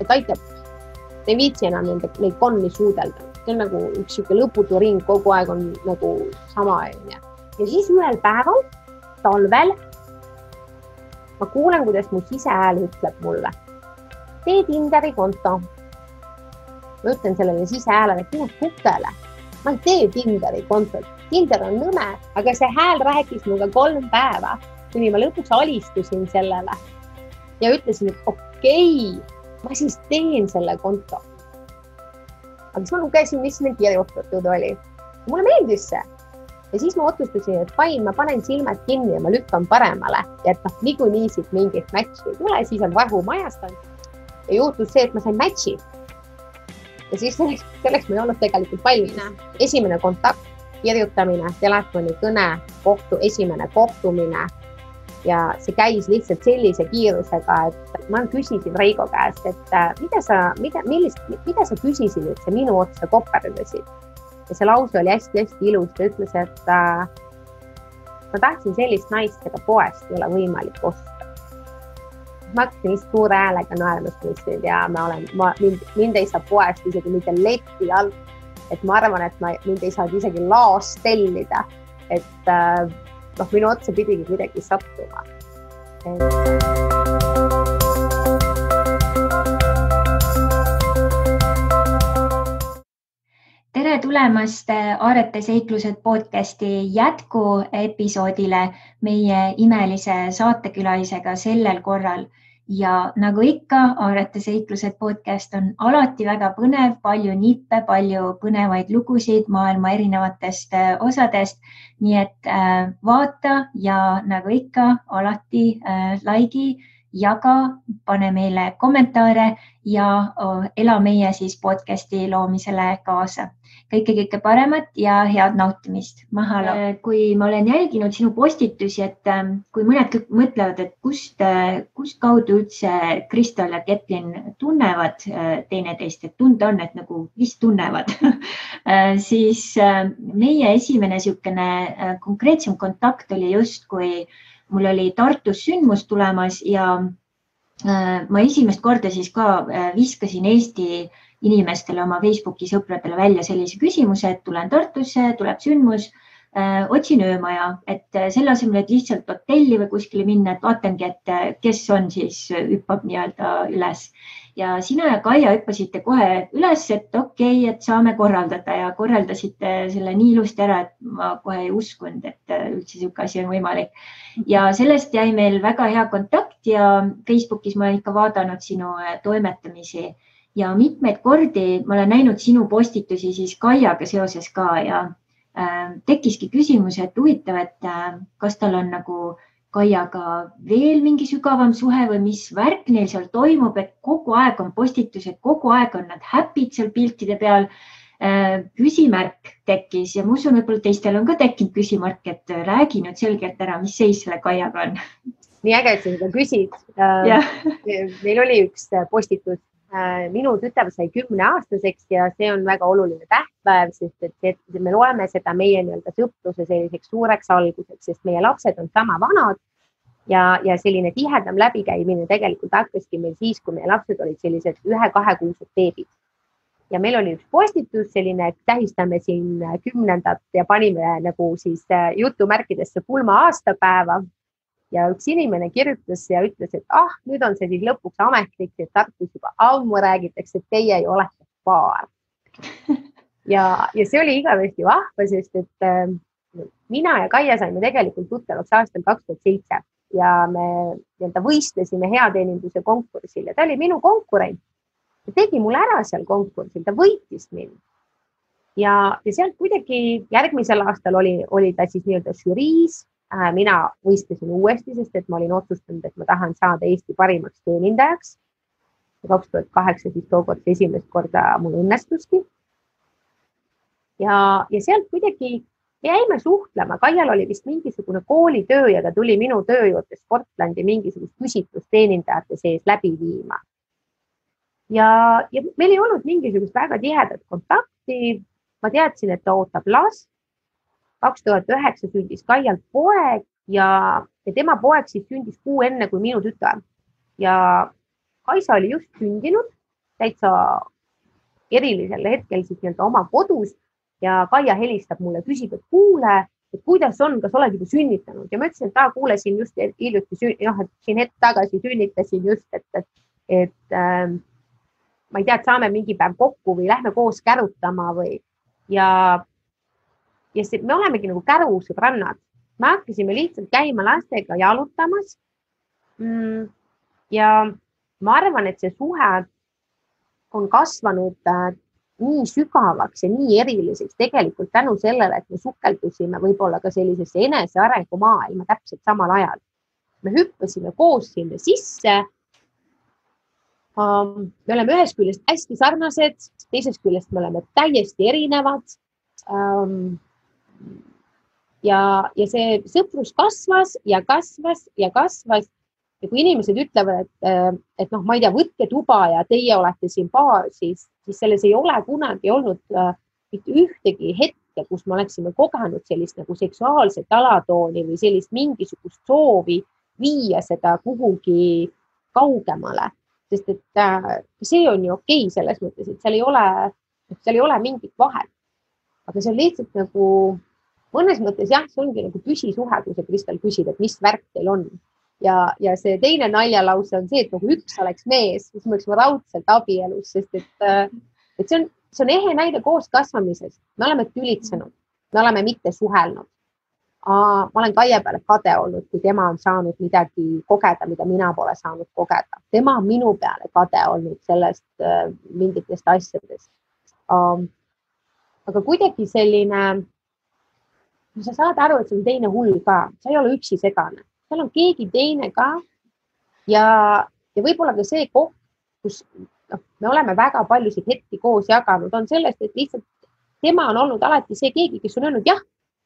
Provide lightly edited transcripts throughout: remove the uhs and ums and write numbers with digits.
et aitab. Ei viitsi enam neid konni suudelda. See on nagu üks lõputu ring, kogu aeg on nagu sama. Ja siis ühel päeval, talvel, ma kuulen, kuidas mu sisehääl ütleb mulle. Tee Tinderi konto. Ma ütlen sellele sisehäälele, et mine kukele. Ma ei tee Tinderi kontot. Tinder on nõme, aga see hääl rääkis muga 3 päeva, kuni ma lõpuks alistusin sellele ja ütlesin, et okei, ma siis teen selle konto. Aga siis ma lugesin, mis meil kirjutatud oli. Mulle meeldis see. Ja siis ma otsustasin, et fine, ma panen silmad kinni ja ma lükkan paremale. Ja et niikuinii siit mingit matchi ei tule, siis on vahu majastan. Ja juhtus see, et ma sain matchi. Ja siis selleks ma ei olnud tegelikult valmis. Esimene kontakt, kirjutamine, telefonikõne, esimene kohtumine. Ja see käis lihtsalt sellise kiirusega, et ma küsisin Reigo käest, et mida sa küsisid, et sa minu otsa koperdasid. Ja see lause oli hästi ilus. Ta ütles, et ma tahtsin sellist naist, keda poest ei ole võimalik osta. Ma hakkasin vist suure häälega naermast ja mind ei saa poest isegi mitte leti alt. Et ma arvan, et mind ei saa isegi laos tellida. Et minu otsa pidigi kuidagi sattuma. Tere tulemast Aarete seiklused podcasti jätkuepisoodile meie imelise saatekülalisega sellel korral. Ja nagu ikka, Aarete seiklused podcast on alati väga põnev, palju nippe, palju põnevaid lugusid maailma erinevatest osadest. Nii et vaata ja nagu ikka, alati laigi, jaga, pane meile kommentaare ja ela meie siis podcasti loomisele kaasa. Kõike paremat ja head nautimist. Mahalo. Kui ma olen jälginud sinu postitusi, et kui mõned mõtlevad, et kust kaudu üldse Kristel ja Ketlin tunnevad teineteist, et tunda on, et nagu vist tunnevad, siis meie esimene konkreetsem kontakt oli just, kui mul oli Tartus sündmus tulemas ja ma esimest korda siis ka viskasin Eesti inimestele oma Facebooki sõpradele välja sellise küsimuse, et tulen Tartusse, tuleb sündmus, otsin öömaja, et selle asemel, et lihtsalt hotelli või kuskile minna, et vaatangi, et kes on siis hüppab nii-öelda üles. Ja sina ja Kaia hüppasite kohe üles, et okei, et saame korraldada ja korraldasite selle nii ilusti ära, et ma kohe ei uskunud, et üldse siuke asi on võimalik. Ja sellest jäi meil väga hea kontakt ja Facebookis ma olen ikka vaadanud sinu toimetamisi. Ja mitmeid kordi ma olen näinud sinu postitusi siis Kaiaga seoses ka ja tekkiski küsimus, et huvitav, et kas tal on nagu Kaiaga veel mingi sügavam suhe või mis värk neil seal toimub, et kogu aeg on postitused, kogu aeg on nad happy'd seal piltide peal. Küsimärk tekkis ja ma usun, võib-olla teistel on ka tekkinud küsimärk, et räägi nüüd selgelt ära, mis seis selle Kaiaga on. Nii äge, et sa seda küsid. Meil oli üks postitus. Minu tütar sai 10-aastaseks ja see on väga oluline tähtpäev, sest et me loeme seda meie sõpruse selliseks suureks alguseks, sest meie lapsed on sama vanad ja selline tihedam läbikäimine tegelikult hakkaski meil siis, kui meie lapsed olid sellised 1-2 kuused beebid. Ja meil oli üks postitus, selline tähistame siin 10. ja panime nagu siis jutumärkidesse pulma aastapäeva. Ja üks inimene kirjutas ja ütles, et nüüd on see siis lõpuks ametlik, et Tartus juba ammu räägitakse, et teie ei olete paar. Ja see oli igavesti vahva, sest et mina ja Kaia saime tegelikult tuttavaks aastal 2007 ja me võistlesime heateeninduse konkursil ja ta oli minu konkurent. Ta tegi mulle ära seal konkursil, ta võitis mind. Ja sealt kuidagi järgmisel aastal oli ta siis nii-öelda žüriis. Mina võistlesin uuesti, sest et ma olin otsustanud, et ma tahan saada Eesti parimaks teenindajaks. 2008 siis tookord esimest korda mul õnnestuski. Ja sealt kuidagi jäime suhtlema. Kaial oli vist mingisugune koolitöö ja ta tuli minu töö juurde Sportlandi mingisugust küsitlust teenindajate sees läbi viima. Ja meil ei olnud mingisugust väga tihedat kontakti. Ma teadsin, et ta ootab last. 2009 sündis Kaialt poeg ja tema poeg siis sündis kuu enne kui minu tütar. Ja Kaisa oli just sündinud täitsa erilisel hetkel siis nii-öelda oma kodus ja Kaia helistab mulle, küsib, et kuule, et kuidas on, kas oled juba sünnitanud ja ma ütlesin, et kuulesin just hiljuti, et siin hetk tagasi sünnitasin just, et ma ei tea, et saame mingi päev kokku või lähme koos kärutama või ja me olemegi nagu kärusõbrannad. Me hakkasime lihtsalt käima lastega jalutamas. Ja ma arvan, et see suhe on kasvanud nii sügavaks ja nii eriliseks tegelikult tänu sellele, et me sukeldusime võib-olla ka sellisesse enesearengu maailma täpselt samal ajal. Me hüppasime koos sinna sisse. Me oleme ühest küljest hästi sarnased, teisest küljest me oleme täiesti erinevad. Ja see sõprus kasvas ja kasvas ja kasvas. Ja kui inimesed ütlevad, et noh, ma ei tea, võtke tuba ja teie olete siin paar, siis selles ei ole kunagi olnud mitte ühtegi hetke, kus me oleksime kogenud sellist nagu seksuaalset alatooni või sellist mingisugust soovi viia seda kuhugi kaugemale. Sest et see on ju okei selles mõttes, et seal ei ole mingit vahet. Aga see on lihtsalt nagu mõnes mõttes jah, see ongi nagu püsisuhe, kui sa Kristel küsid, et mis värk teil on. Ja see teine naljalause on see, et nagu üks oleks mees, siis me oleksime raudselt abielus, sest et see on ehe näide koos kasvamisest. Me oleme tülitsenud, me oleme mitte suhelnud. Ma olen Kaia peale kade olnud, kui tema on saanud midagi kogeda, mida mina pole saanud kogeda. Tema on minu peale kade olnud sellest mingitest asjadest. Aga kuidagi selline, sa saad aru, et see on teine hull ka, sa ei ole üksi segane, seal on keegi teine ka ja võib-olla ka see koht, kus me oleme väga paljusid hetki koos jaganud, on sellest, et lihtsalt tema on olnud alati see keegi, kes on öelnud jah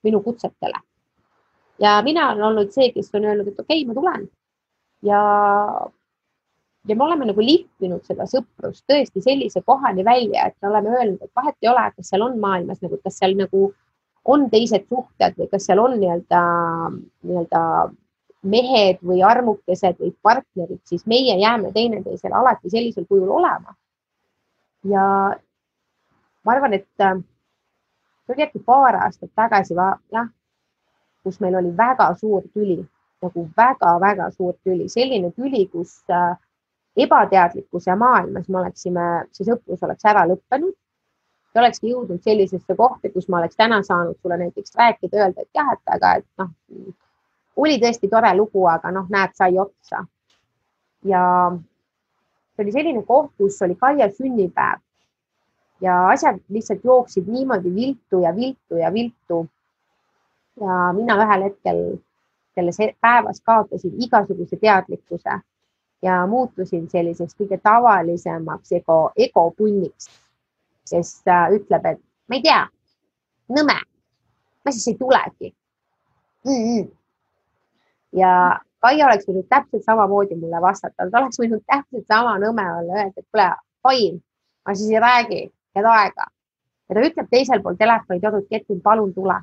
minu kutsetele ja mina olen olnud see, kes on öelnud, et okei, ma tulen ja me oleme nagu lihvinud seda sõprust tõesti sellise kohani välja, et me oleme öelnud, et vahet ei ole, kas seal on maailmas, nagu, kas seal nagu on teised suhted või kas seal on nii-öelda mehed või armukesed või partnerid, siis meie jääme teineteisele alati sellisel kujul olema. Ja ma arvan, et see oli äkki paar aastat tagasi, kus meil oli väga suur tüli, nagu väga-väga suur tüli, selline tüli, kus ebateadlikkuse maailmas me oleksime, see sõprus oleks ära lõppenud. Ja olekski jõudnud sellisesse kohta, kus ma oleks täna saanud sulle näiteks rääkida, öelda, et jah, aga oli tõesti tore lugu, aga näed, sai otsa. Ja see oli selline koht, kus oli Kaia sünnipäev ja asjad lihtsalt jooksid niimoodi viltu ja viltu ja viltu. Ja mina ühel hetkel selles päevas kaotasin igasuguse teadlikkuse ja muutusin selliseks kõige tavalisemaks egopunniks, kes ütleb, et ma ei tea, nõme, ma siis ei tulegi. Ja Kaia oleks võinud täpselt samamoodi mulle vastata, ta oleks võinud täpselt sama nõme olla, öelda, et kuule, fine, ma siis ei räägi, head aega. Ja ta ütleb teisel pool telefoni todud kettil, palun tule,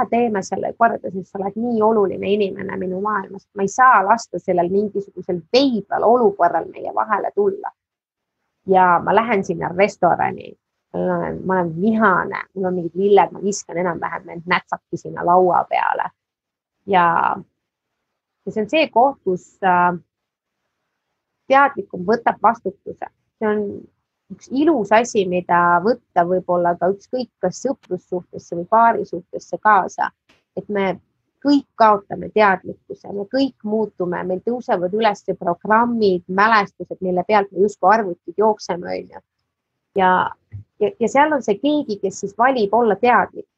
teeme selle korda, sest sa oled nii oluline inimene minu maailmas. Ma ei saa lasta sellel mingisugusel veibral olukorral meie vahele tulla. Ja ma lähen sinna restorani, ma olen vihane, mul on mingid villed, ma viskan enam-vähem end nätsaki sinna laua peale. Ja see on see koht, kus teadlikum võtab vastutuse. See on üks ilus asi, mida võtta võib-olla ka ükskõik kas sõprussuhtesse või paarisuhtesse kaasa, et me kõik kaotame teadlikkuse, me kõik muutume, meil tõusevad üles programmid, mälestused, mille pealt me justkui arvutid jookseme. Ja seal on see keegi, kes siis valib olla teadlik.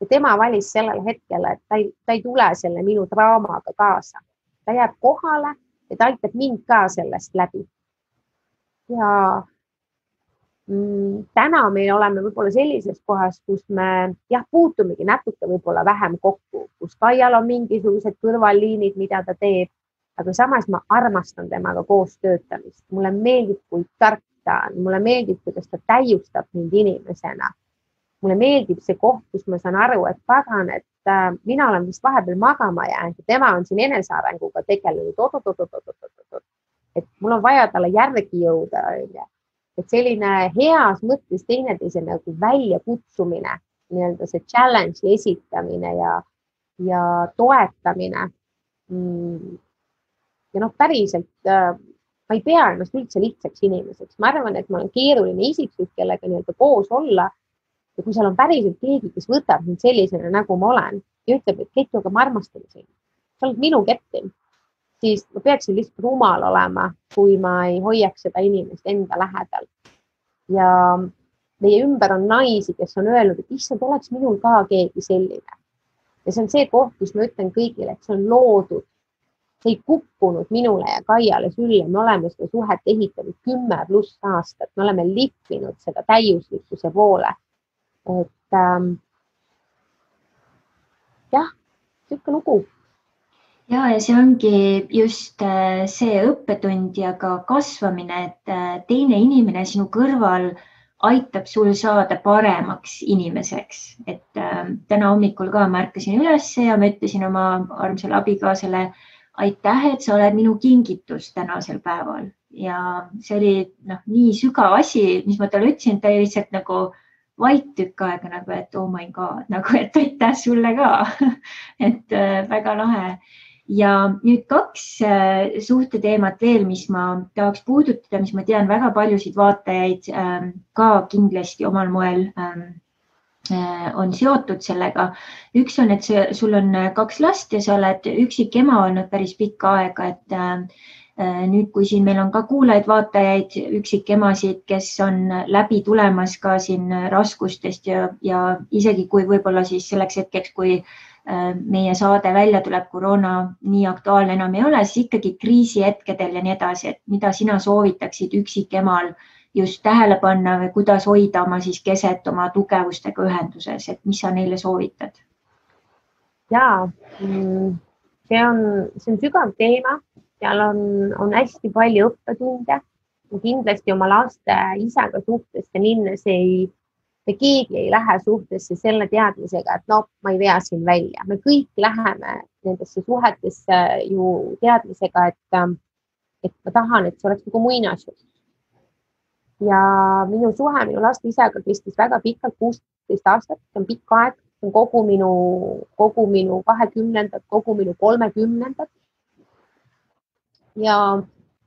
Ja tema valis sellel hetkel, et ta ei tule selle minu draamaga kaasa. Ta jääb kohale ja ta aitab mind ka sellest läbi. Ja täna meil oleme võib-olla sellises kohas, kus me puutumegi natuke võib-olla vähem kokku, kus Kaial on mingisugused kõrvalliinid, mida ta teeb, aga samas ma armastan temaga koos töötamist. Mulle meeldib, kui tark ta on, mulle meeldib, kuidas ta täiustab mind inimesena. Mulle meeldib see koht, kus ma saan aru, et pagan, et mina olen vist vahepeal magama jäänud ja tema on siin enesearenguga tegelenud. et mul on vaja talle järgi jõuda, et selline heas mõttes teineteise nagu väljakutsumine, nii-öelda see challenge'i esitamine ja toetamine. Ja noh, päriselt ma ei pea ennast üldse lihtsaks inimeseks. Ma arvan, et ma olen keeruline isiksus, kellega nii-öelda koos olla. Ja kui seal on päriselt keegi, kes võtab mind sellisena, nagu ma olen ja ütleb, et Kettu, aga ma armastan sind. Sa oled minu Kettin. Siis ma peaksin lihtsalt rumal olema, kui ma ei hoiaks seda inimest enda lähedal. Ja meie ümber on naisi, kes on öelnud, et issand, oleks minul ka keegi selline. Ja see on see koht, kus ma ütlen kõigile, et see on loodud. See ei kukkunud minule ja Kaiale sülle. Me oleme seda suhet ehitanud 10+ aastat. Me oleme lippinud seda täiuslikkuse poole. Et jah, siuke lugu. Ja see ongi just see õppetund ja ka kasvamine, et teine inimene sinu kõrval aitab sul saada paremaks inimeseks. Et täna hommikul ka märkasin üles ja ma ütlesin oma armsale abikaasale, aitäh, et sa oled minu kingitus tänasel päeval. Ja see oli nii sügav asi, mis ma talle ütlesin, ta oli lihtsalt nagu vait tükk aega, nagu, et oh my god, nagu, et aitäh sulle ka. Et väga lahe. Ja nüüd 2 suhteteemat veel, mis ma tahaks puudutada, mis ma tean väga paljusid vaatajaid ka kindlasti omal moel on seotud sellega. Üks on, et sul on 2 last ja sa oled üksik ema olnud päris pikka aega, et nüüd, kui siin meil on ka kuulajaid, vaatajaid, üksikemasid, kes on läbi tulemas ka siin raskustest ja isegi kui võib-olla siis selleks hetkeks, kui meie saade välja tuleb, koroona nii aktuaalne enam ei ole, siis ikkagi kriisihetkedel ja nii edasi, et mida sina soovitaksid üksikemal just tähele panna või kuidas hoida oma siis keset oma tugevustega ühenduses, et mis sa neile soovitad? Jaa, see on sügav teema, seal on hästi palju õppetunde ja kindlasti oma laste isaga suhtesse minnes keegi ei lähe suhtesse selle teadmisega, et ma ei vea siin välja. Me kõik läheme nendesse suhetesse ju teadmisega, et ma tahan, et see oleks nagu muinasjutt. Ja minu suhe minu laste isaga kestis väga pikalt, 16 aastat, see on pikk aeg, see on kogu minu 20-ndad, kogu minu 30-ndad. Ja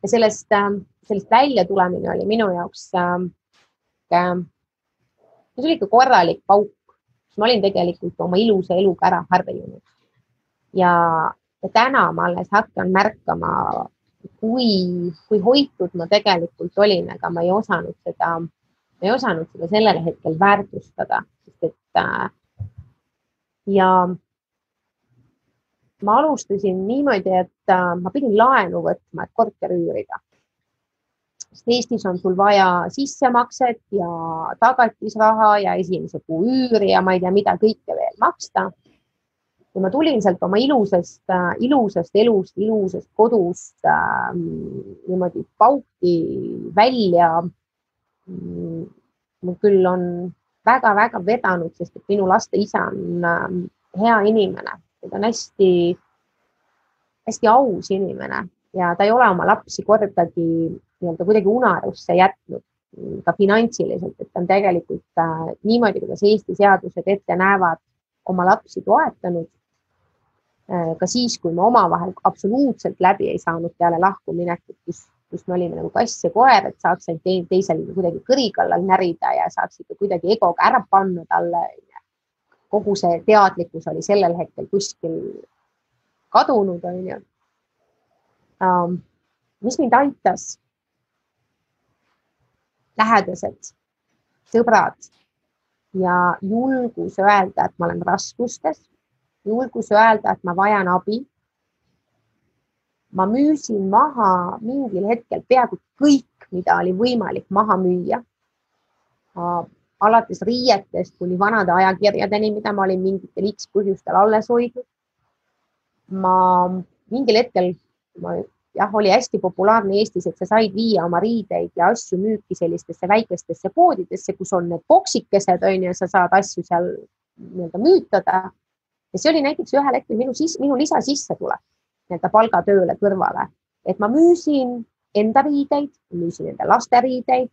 sellest välja tulemine oli minu jaoks see oli ikka korralik pauk, siis ma olin tegelikult oma ilusa eluga ära harjunud. Ja täna ma alles hakkan märkama, kui hoitud ma tegelikult olin, aga ma ei osanud seda sellel hetkel väärtustada. Ja ma alustasin niimoodi, et ma pidin laenu võtma, et korter üürida. Eestis on sul vaja sissemakset ja tagatisraha ja esimese kuu üüri ja ma ei tea, mida kõike veel maksta. Ja ma tulin sealt oma ilusast elust, ilusast kodust niimoodi pauti välja. Mul küll on väga-väga vedanud, sest et minu laste isa on hea inimene. Ta on hästi aus inimene ja ta ei ole oma lapsi kordagi kuidagi unarusse jätnud ka finantsiliselt, et ta on tegelikult niimoodi, kuidas Eesti seadused ette näevad, oma lapsi toetanud. Ka siis, kui me omavahel absoluutselt läbi ei saanud peale lahkuminekut, kus me olime nagu kass ja koer, et saaks teisel kuidagi kõri kallal närida ja saaks ikka kuidagi egoga ära panna talle. Kogu see teadlikkus oli sellel hetkel kuskil kadunud. Mis mind aitas? Lähedased, sõbrad ja julgus öelda, et ma olen raskustes, julgus öelda, et ma vajan abi. Ma müüsin maha mingil hetkel peaaegu kõik, mida oli võimalik maha müüa. Alates riietest kuni vanade ajakirjadeni, mida ma olin mingitel X põhjustel alles hoidnud. Ma mingil hetkel oli hästi populaarne Eestis, et sa said viia oma riideid ja asju müüki sellistesse väikestesse poodidesse, kus on need boksikesed ja sa saad asju seal müütada. Ja see oli näiteks ühel hetkel minu lisasissetulek palgatööle kõrvale, et ma müüsin enda riideid, müüsin enda laste riideid.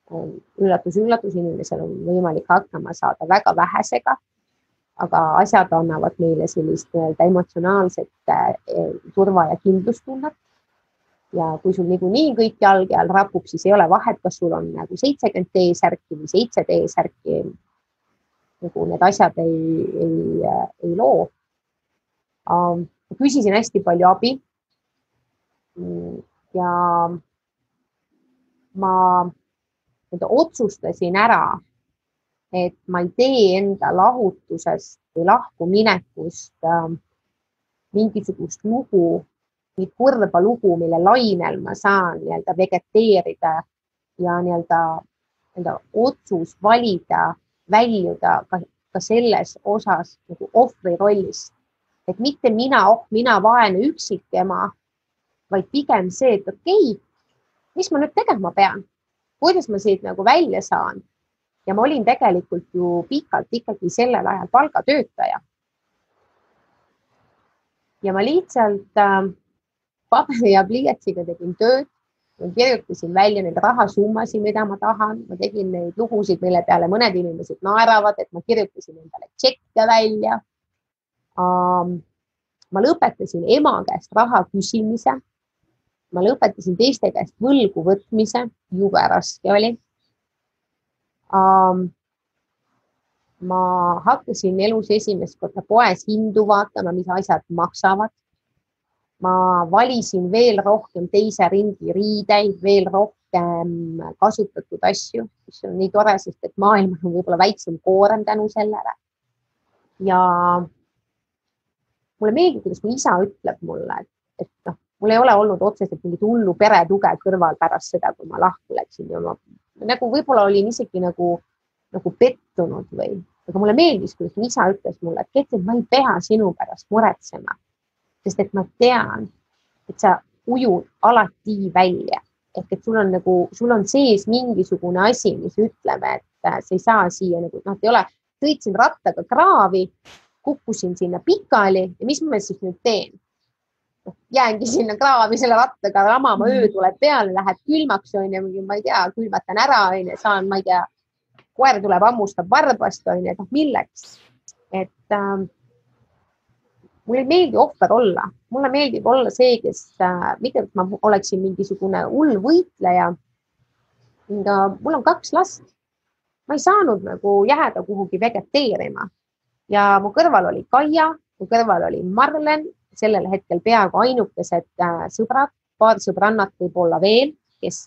Üllatus, inimesel on võimalik hakkama saada väga vähesega, aga asjad annavad meile sellist emotsionaalset turva ja kindlustunnet. Ja kui sul niikuinii kõik jalge all rapub, siis ei ole vahet, kas sul on nagu 70 T-särki või 7 T-särki. Nagu need asjad ei loo. Küsisin hästi palju abi ja ma otsustasin ära, et ma ei tee enda lahutusest või lahkuminekust mingisugust lugu, nii kurva lugu, mille lainel ma saan vegeteerida ja otsus valida, väljuda ka selles osas nagu ohvri rollist. Et mitte mina vaene üksikema, vaid pigem see, et okei, mis ma nüüd tegema pean? Kuidas ma siit nagu välja saan? Ja ma olin tegelikult ju pikalt ikkagi sellel ajal palgatöötaja. Ja ma lihtsalt paberi ja pliiatsiga tegin tööd. Ma kirjutasin välja neid rahasummasid, mida ma tahan. Ma tegin neid lugusid, mille peale mõned inimesed naeravad, et ma kirjutasin endale tšekke välja. Ma lõpetasin ema käest raha küsimise. Ma lõpetasin teiste käest võlgu võtmise, jube raske oli. Ma hakkasin elus esimest korda poes hindu vaatama, mis asjad maksavad. Ma valisin veel rohkem teise ringi riideid, veel rohkem kasutatud asju, mis on nii tore, sest et maailmas on võib-olla väiksem koorem tänu sellele. Ja mulle meeldib, kuidas mu isa ütleb mulle, et mul ei ole olnud otseselt mingit hullu peretuge kõrval pärast seda, kui ma lahku läksin ja ma nagu võib-olla olin isegi nagu pettunud või, aga mulle meeldis, kuidas mu isa ütles mulle, et Keti, ma ei pea sinu pärast muretsema, sest et ma tean, et sa ujud alati välja, ehk et sul on sees mingisugune asi, mis ütleme, et sa ei saa siia nagu, ei ole, sõitsin rattaga kraavi, kukkusin sinna pikali ja mis ma siis nüüd teen? Jäängi sinna kraavi selle rattaga ramama, öö tuleb peale, läheb külmaks, ma ei tea, külmatan ära, saan, ma ei tea, koer tuleb ammustab varbast, et milleks. Et mulle ei meeldi ohver olla. Mulle meeldib olla see, kes, mitte et ma oleksin mingisugune hull võitleja. Mul on 2 last. Ma ei saanud nagu jääda kuhugi vegeteerima. Ja mu kõrval oli Kaia, mu kõrval oli Marlen, sellel hetkel peaaegu ainukesed sõbrad, paar sõbrannat võib olla veel,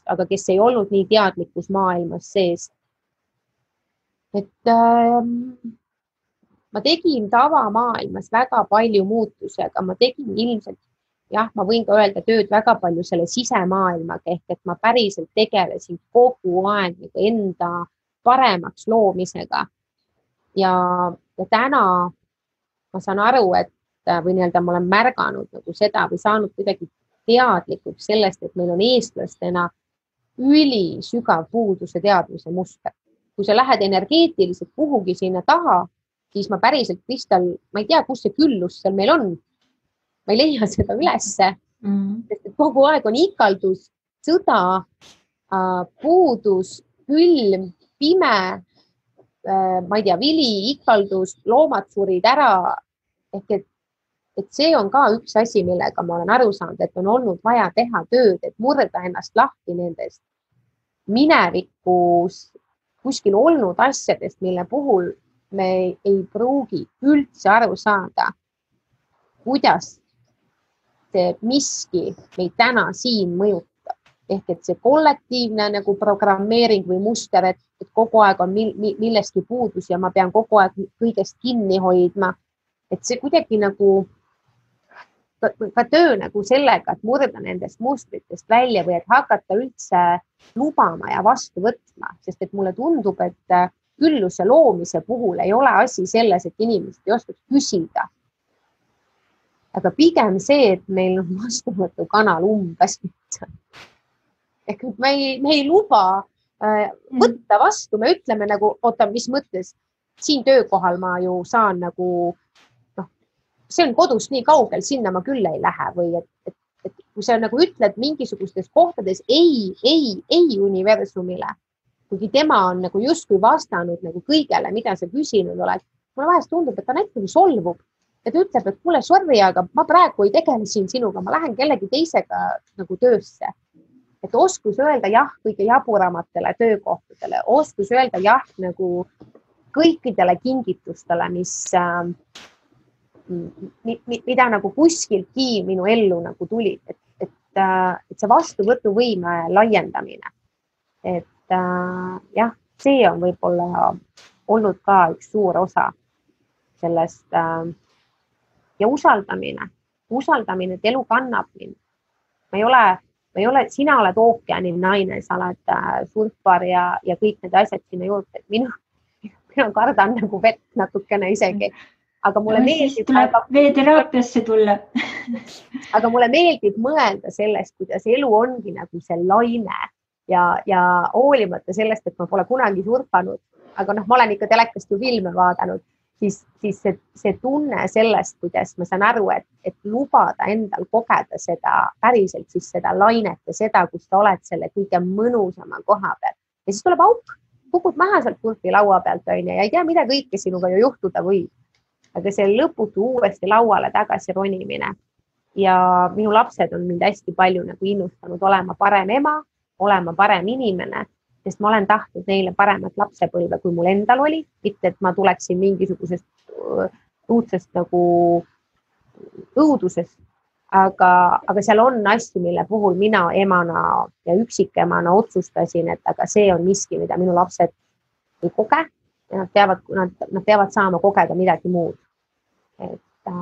aga kes ei olnud nii teadlikus maailmas sees. Et ma tegin tavamaailmas väga palju muutusi, aga ma tegin ilmselt, ma võin ka öelda tööd väga palju selle sisemaailmaga, ehk et ma päriselt tegelesin kogu aeg enda paremaks loomisega. Ja täna ma saan aru, et või ma olen märganud nagu seda või saanud kuidagi teadlikuks sellest, et meil on eestlastena ülisügav puuduse teadmise muster. Kui sa lähed energeetiliselt kuhugi sinna taha, siis ma päriselt, Kristal, ma ei tea, kus see küllus seal meil on. Ma ei leia seda ülesse, sest et kogu aeg on ikaldus, sõda, puudus, külm, pime, ma ei tea, vili, ikaldus, loomad surid ära, ehk et see on ka üks asi, millega ma olen aru saanud, et on olnud vaja teha tööd, et murda ennast lahti nendest minevikus kuskil olnud asjadest, mille puhul me ei pruugi üldse aru saada, kuidas see miski meid täna siin mõjutab. Ehk et see kollektiivne nagu programmeering või muster, et kogu aeg on millestki puudus ja ma pean kogu aeg kõigest kinni hoidma. Et see kuidagi nagu ka töö nagu sellega, et murda nendest mustritest välja või et hakata üldse lubama ja vastu võtma, sest et mulle tundub, et külluse loomise puhul ei ole asi selles, et inimesed ei oskaks küsida. Aga pigem see, et meil on vastuvõtu kanal umbes. Ehk me ei luba võtta vastu, me ütleme nagu, oota, mis mõttes, siin töökohal ma ju saan nagu see on kodust nii kaugel, sinna ma küll ei lähe või et et kui sa nagu ütled mingisugustes kohtades ei universumile, kuigi tema on nagu justkui vastanud nagu kõigele, mida sa küsinud oled, mulle vahest tundub, et ta näiteks solvub, et ütleb, et kuule, sorry, aga ma praegu ei tegele siin sinuga, ma lähen kellegi teisega nagu töösse. Et oskus öelda jah kõige jaburamatele töökohtadele, oskus öelda jah nagu kõikidele kingitustele, mida nagu kuskiltki minu ellu nagu tuli, et see vastuvõtuvõime laiendamine. Et jah, see on võib-olla olnud ka üks suur osa sellest ja usaldamine, et elu kannab mind. Ma ei ole, sina oled ookeani naine, sa oled surfar ja kõik need asjad sinna juurde, et mina kardan nagu vett natukene isegi, aga mulle meeldib veeteraapiasse tulla. Aga mulle meeldib mõelda sellest, kuidas elu ongi nagu see laine ja hoolimata sellest, et ma pole kunagi surfanud, aga ma olen ikka telekast ju filme vaadanud, siis see tunne sellest, kuidas ma saan aru, et lubada endal kogeda seda päriselt siis seda lainet ja seda, kus sa oled selle kõige mõnusama koha peal. Ja siis tuleb auk, kukud maha sealt surfi laua pealt ja ei tea, mida kõike sinuga ju juhtuda võib. Aga see lõputu uuesti lauale tagasi ronimine ja minu lapsed on mind hästi palju nagu innustanud olema parem ema, olema parem inimene, sest ma olen tahtnud neile paremat lapsepõlve, kui mul endal oli, mitte et ma tuleksin mingisugusest uudsest nagu õudusest, aga seal on asju, mille puhul mina emana ja üksikemana otsustasin, et aga see on miski, mida minu lapsed ei koge ja nad peavad saama kogeda midagi muud. Et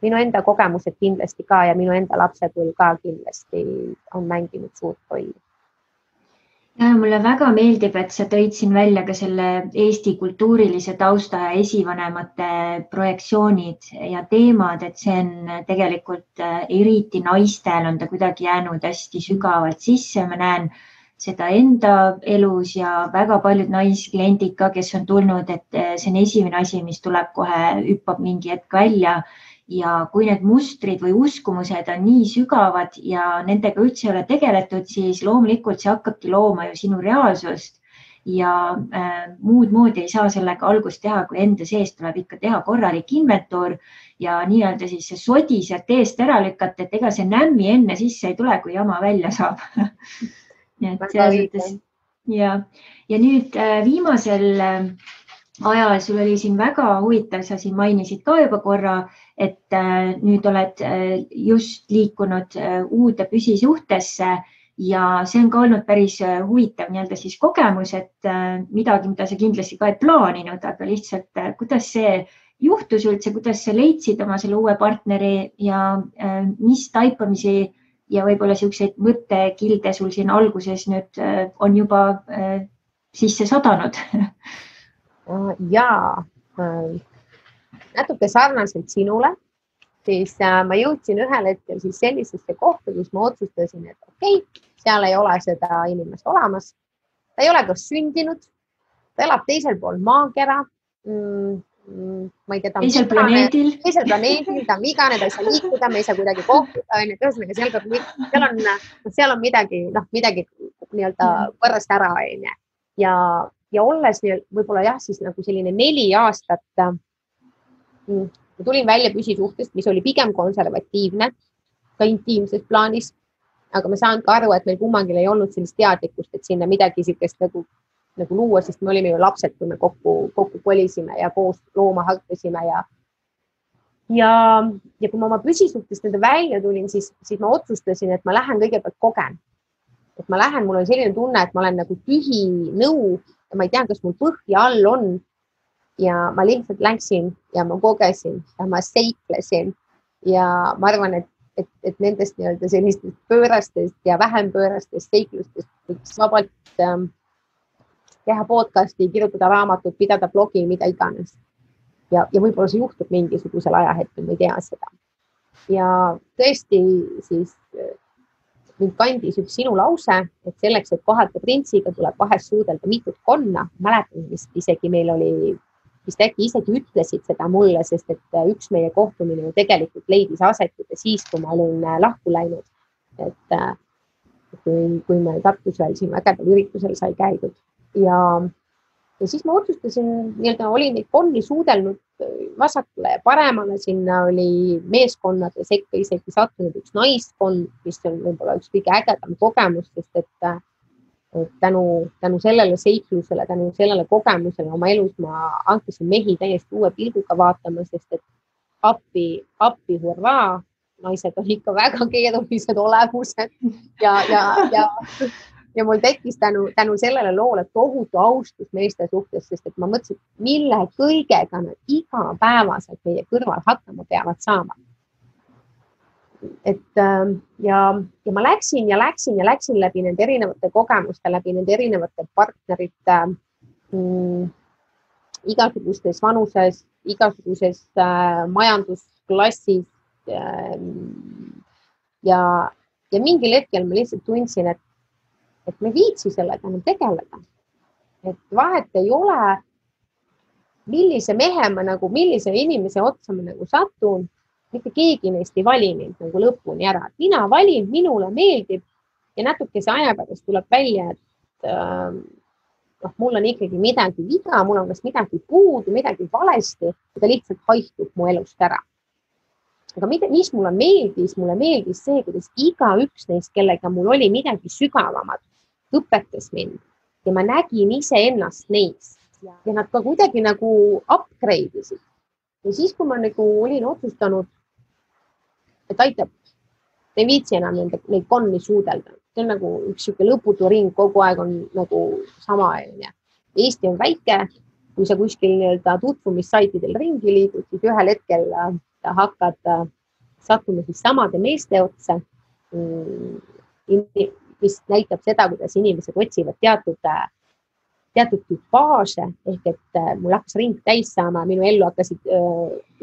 minu enda kogemused kindlasti ka ja minu enda lapsepõlv ka kindlasti on mänginud suurt rolli. Ja mulle väga meeldib, et sa tõid siin välja ka selle Eesti kultuurilise tausta ja esivanemate projektsioonid ja teemad, et see on tegelikult eriti naistel on ta kuidagi jäänud hästi sügavalt sisse. Ma näen seda enda elus ja väga paljud naiskliendid ka, kes on tulnud, et see on esimene asi, mis tuleb kohe, hüppab mingi hetk välja. Ja kui need mustrid või uskumused on nii sügavad ja nendega üldse ei ole tegeletud, siis loomulikult see hakkabki looma ju sinu reaalsust ja muud moodi ei saa sellega algust teha, kui enda sees tuleb ikka teha korralik inventuur ja nii-öelda siis see sodi sealt eest ära lükata, et ega see nämmi enne sisse ei tule, kui jama välja saab. Nii et selles mõttes, ja nüüd viimasel ajal sul oli siin väga huvitav, sa siin mainisid ka juba korra, et nüüd oled just liikunud uude püsisuhtesse ja see on ka olnud päris huvitav nii-öelda siis kogemus, et midagi, mida sa kindlasti ka ei plaaninud, aga lihtsalt kuidas see juhtus üldse, kuidas sa leidsid oma selle uue partneri ja mis taipamisi ja võib-olla selliseid mõttekilde sul siin alguses nüüd on juba sisse sadanud? Jaa, natuke sarnaselt sinule, siis ma jõudsin ühel hetkel siis sellisesse kohta, kus ma otsustasin, et okei, seal ei ole seda inimest olemas. Ta ei ole kas sündinud, ta elab teisel pool maakera, ma ei tea, teisel planeedil, ta on vigane, ta ei saa liikuda, me ei saa kuidagi kohtuda, seal on midagi nii-öelda korrast ära. Ja olles võib-olla jah, siis nagu selline 4 aastat ma tulin välja püsisuhtest, mis oli pigem konservatiivne, ka intiimses plaanis, aga ma saan ka aru, et meil kummagil ei olnud sellist teadlikkust, et sinna midagi sellist nagu luua, sest me olime ju lapsed, kui me kokku kolisime ja koos looma hakkasime ja kui ma oma püsisuhtest nende välja tulin, siis ma otsustasin, et ma lähen kõigepealt kogen. Et ma lähen, mul on selline tunne, et ma olen nagu tühi nõu ja ma ei tea, kas mul põhja all on ja ma lihtsalt läksin ja ma kogesin ja ma seiklesin ja ma arvan, et nendest nii-öelda sellistest pöörastest ja vähem pöörastest seiklustest võiks vabalt teha podcasti, kirjutada raamatut, pidada blogi, mida iganes. Ja võib-olla see juhtub mingisugusel ajahetkel, ma ei tea seda. Ja tõesti siis mind kandis üks sinu lause, et selleks, et kohata printsiga, tuleb vahest suudelda mitut konna. Mäletan, vist isegi meil oli, vist äkki isegi ütlesid seda mulle, sest et üks meie kohtumine ju tegelikult leidis aset juba siis, kui ma olin lahku läinud. et kui me Tartus veel siin ägedal üritusel sai käidud ja siis ma otsustasin, nii-öelda olin neid konni suudelnud vasakule ja paremale, sinna oli meeskonnade sekka isegi sattunud üks naiskond, mis on võib-olla üks kõige ägedam kogemus, sest et tänu sellele seiklusele, tänu sellele kogemusele oma elus ma hakkasin mehi täiesti uue pilguga vaatama, sest et appi, hurraa, naised on ikka väga keerulised olemused ja mul tekkis tänu sellele loole tohutu austus meeste suhtes, sest et ma mõtlesin, mille kõigega nad igapäevaselt meie kõrval hakkama peavad saama. Ja ma läksin läbi nende erinevate kogemuste, läbi nende erinevate partnerite igasugustes vanuses, igasuguses majandusklassis ja mingil hetkel ma lihtsalt tundsin, et me viitsi sellega tegeleda. Et vahet ei ole, millise mehe ma millise inimese otsa ma satun, mitte keegi neist ei vali mind lõpuni ära. Mina valin, minule meeldib ja natukese aja pärast tuleb välja, et mul on ikkagi midagi viga, mul on kas midagi puudu, midagi valesti, ja ta lihtsalt haistub mu elust ära. Aga mis mulle meeldis see, kuidas igaüks neist, kellega mul oli midagi sügavamat, õpetas mind ja ma nägin iseennast neis ja nad ka kuidagi upgrade isid. Ja siis, kui ma olin otsustanud, et aitab, ei viitsi enam neid konni suudelda. See on üks lõputu ring, kogu aeg on sama. Eesti on väike, kui sa kuskil tutvumissaitidel ringi liigud, siis ühel hetkel hakkad sattuma samade meeste otsa, mis näitab seda, kuidas inimesed otsivad teatud tüpaaže, ehk et mul hakkas ring täis saama, minu ellu hakkasid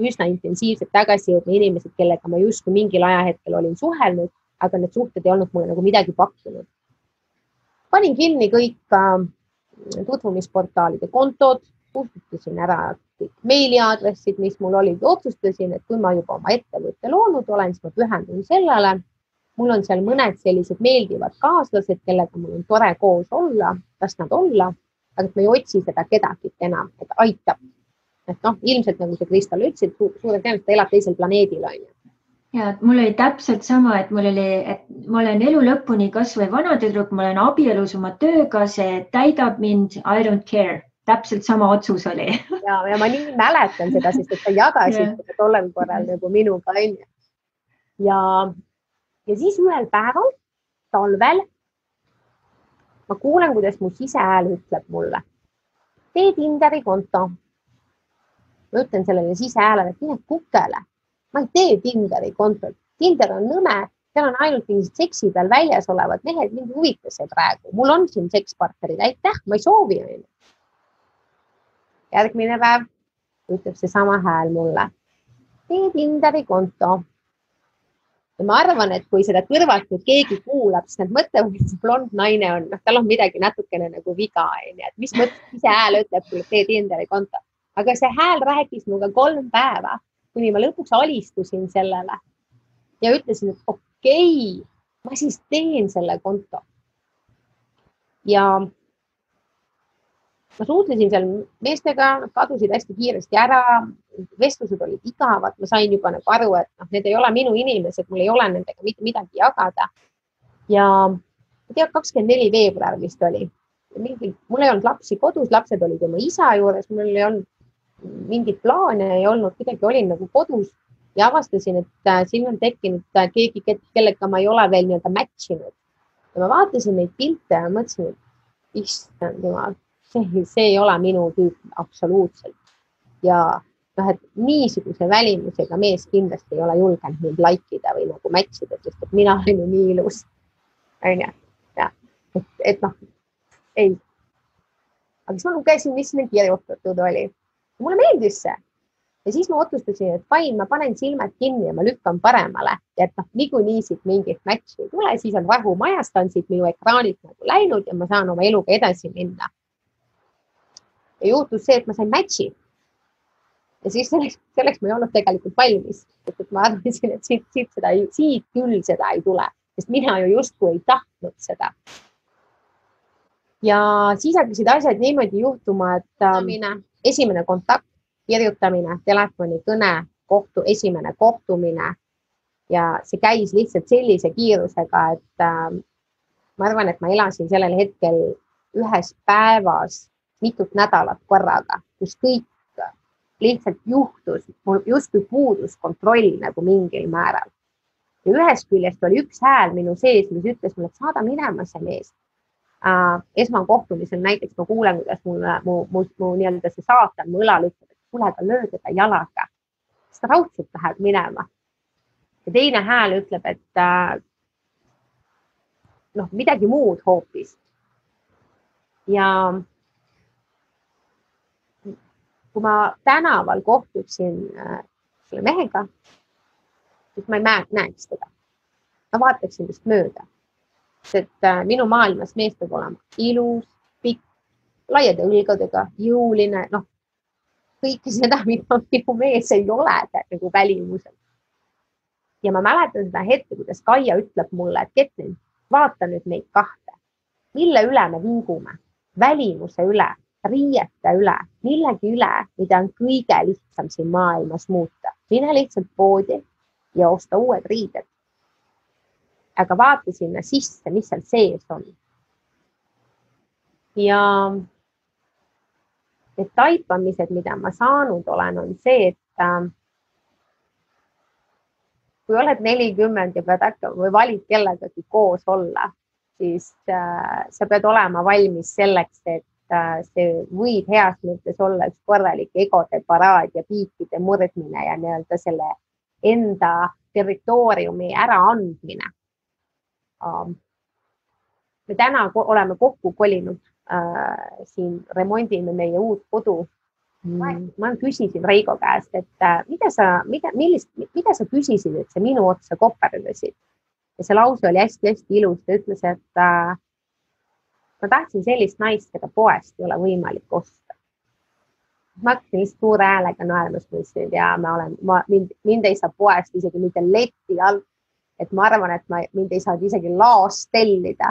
üsna intensiivselt tagasi jõudma inimesed, kellega ma justkui mingil ajahetkel olin suhelnud, aga need suhted ei olnud mulle midagi pakkunud. Panin kinni kõik tutvumisportaalide kontod, kustutasin ära kõik meiliaadressid, mis mul olid, otsustasin, et kui ma juba oma ettevõtte loonud olen, siis ma pühendun sellele. Mul on seal mõned sellised meeldivad kaaslased, kellega mul on tore koos olla, las nad olla, aga et ma ei otsi seda kedagi enam, et aitab. Et ilmselt nagu see Kristal ütles, et suure tõenäoliselt ta elab teisel planeedil. Ja mul oli täpselt sama, et ma olen elu lõpuni kas või vanatüdruk, ma olen abielus oma tööga, see täidab mind, I don't care. Täpselt sama otsus oli. Ja ma nii mäletan seda, sest et sa jagasid seda tollel korral minuga. Ja siis ühel päeval, talvel, ma kuulen, kuidas mu sisehääl ütleb mulle, tee Tinderi konto. Ma ütlen sellele sisehäälele, et mine kukele. Ma ei tee Tinderi kontot. Tinder on nõme, seal on ainult mingid seksi peal väljas olevad mehed, mind huvitas see praegu. Mul on siin sekspartnerid, aitäh, ma ei soovi. Järgmine päev ütleb see sama hääl mulle, tee Tinderi konto. Ja ma arvan, et kui seda kõrvalt keegi kuulab, siis nad mõtlevad, et see blond naine on, tal on midagi natukene viga, et mis mõttes ise hääl ütleb, kui tee Tinderi konto. Aga see hääl rääkis minuga 3 päeva, kuni ma lõpuks alistusin sellele ja ütlesin, et okei, ma siis teen selle konto. Ja ma suhtlesin seal meestega, nad kadusid hästi kiiresti ära, vestlused olid igavad, ma sain juba aru, et need ei ole minu inimesed, mul ei ole nendega mitte midagi jagada. Ja 24 veebruar vist oli. Mul ei olnud lapsi kodus, lapsed olid oma isa juures, mul ei olnud mingit plaane, ei olnud, kuidagi olin kodus ja avastasin, et siin on tekkinud keegi, kellega ma ei ole veel matchinud. Ja ma vaatasin neid pilte ja mõtlesin, et issand jumal, see ei ole minu tüüp absoluutselt. Ja et niisuguse välimusega mees kindlasti ei ole julgenud mind laikida või matchida, sest et mina olen ju nii ilus. Ja, et ei. Aga siis ma lugesin, mis neil kirjutatud oli. Mulle meeldis see. Ja siis ma otsustasin, et fine, ma panen silmad kinni ja ma lükkan paremale. Ja et niikuinii siit mingit matchi ei tule, siis on rahu majast, on siit minu ekraanid läinud ja ma saan oma eluga edasi minna. Ja juhtus see, et ma sain matchi. Ja siis selleks ma ei olnud tegelikult valmis. Et ma arvasin, et siit küll seda ei tule. sest mina ju justkui ei tahtnud seda. Ja siis hakkasid asjad niimoodi juhtuma, et esimene kontakt, kirjutamine, telefonikõne, esimene kohtumine ja see käis lihtsalt sellise kiirusega, et ma arvan, et ma elasin sellel hetkel ühes päevas mitut nädalat korraga, kus kõik lihtsalt juhtus, mul justkui puudus kontroll nagu mingil määral. Ja ühest küljest oli üks hääl minu sees, mis ütles mulle, et saada minema see mees. Esmakohtumisel näiteks ma kuulen, kuidas mu nii-öelda see saatan mu õlal ütleb, et kuule, aga löö teda jalaga. Siis ta raudselt läheb minema. Ja teine hääl ütleb, et midagi muud hoopis. Ja kui ma tänaval kohtuksin selle mehega, siis ma ei näeks teda. Ma vaataksin vist mööda. Et minu maailmas mees peab olema ilus, pikk, laiade õlgadega, jõuline, kõike seda, mida minu mees ei ole nagu välimusel. Ja ma mäletan seda hetke, kuidas Kaia ütleb mulle, et Ketlin, vaata nüüd meid kahte. Mille üle me vingume? Välimuse üle, riiete üle, millegi üle, mida on kõige lihtsam siin maailmas muuta. Mine lihtsalt poodi ja osta uued riided. Aga vaata sinna sisse, mis seal sees on. Ja need taipamised, mida ma saanud olen, on see, et kui oled 40 ja pead hakkama või valid kellegagi koos olla, siis sa pead olema valmis selleks, et see võib heas mõttes olla üks korralik egode paraad ja piikide murdmine ja nii-öelda selle enda territooriumi äraandmine. Me täna oleme kokku kolinud, siin remondime meie uut kodu. Ma küsisin Reigo käest, et mida sa küsisid, et sa minu otsa koperdasid. Ja see lause oli hästi-hästi ilus. Ta ütles, et ma tahtsin sellist naist, keda poest ei ole võimalik osta. Ma hakkasin lihtsalt suure häälega naermas, ja mind ei saa poest isegi mitte leti alt. Et ma arvan, et mind ei saanud isegi laos tellida,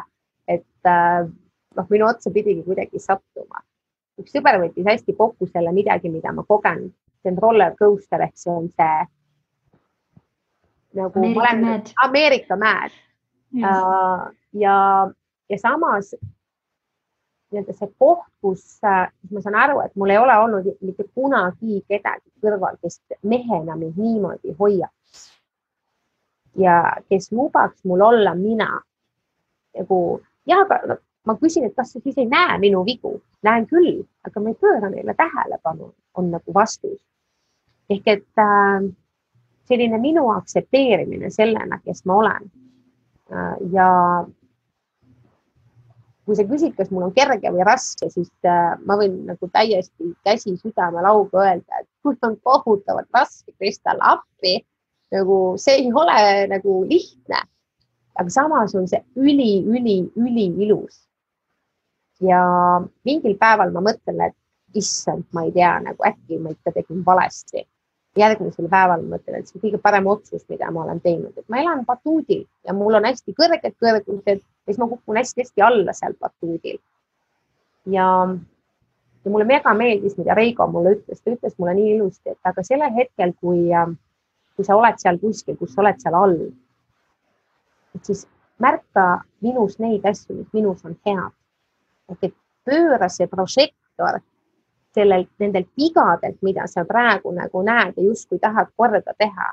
et minu otsa pidigi kuidagi sattuma. Üks sõber võttis hästi kokku selle midagi, mida ma kogen. See on roller coaster, ehk see on see nagu Ameerika mäed. Ja samas see koht, kus ma saan aru, et mul ei ole olnud mitte kunagi kedagi kõrval, kes mehena mind niimoodi hoiab. Ja kes lubaks mul olla mina. Ma küsin, et kas sa siis ei näe minu vigu? Näen küll, aga ma ei pööra neile tähelepanu, on nagu vastus. Ehk et selline minu aktsepteerimine sellena, kes ma olen. Ja kui sa küsid, kas mul on kerge või raske, siis ma võin nagu täiesti käsi südame lauga öelda, et mul on kohutavalt raske, Kristal, appi. Nagu see ei ole nagu lihtne, aga samas on see üli ilus. Ja mingil päeval ma mõtlen, et issand, ma ei tea, nagu äkki ma ikka tegin valesti. Järgmisel päeval ma mõtlen, et see on kõige parem otsus, mida ma olen teinud. Et ma elan batuudil ja mul on hästi kõrged kõrgused ja siis ma kukun hästi alla seal batuudil. Ja mulle mega meeldis, mida Reigo mulle ütles. Ta ütles mulle nii ilusti, et aga sellel hetkel, kui sa oled seal kuskil, kus sa oled seal all, et siis märka minus neid asju, mis minus on head. Et pööra see prožektor nendelt vigadelt, mida sa praegu nagu näed ja justkui tahad korda teha.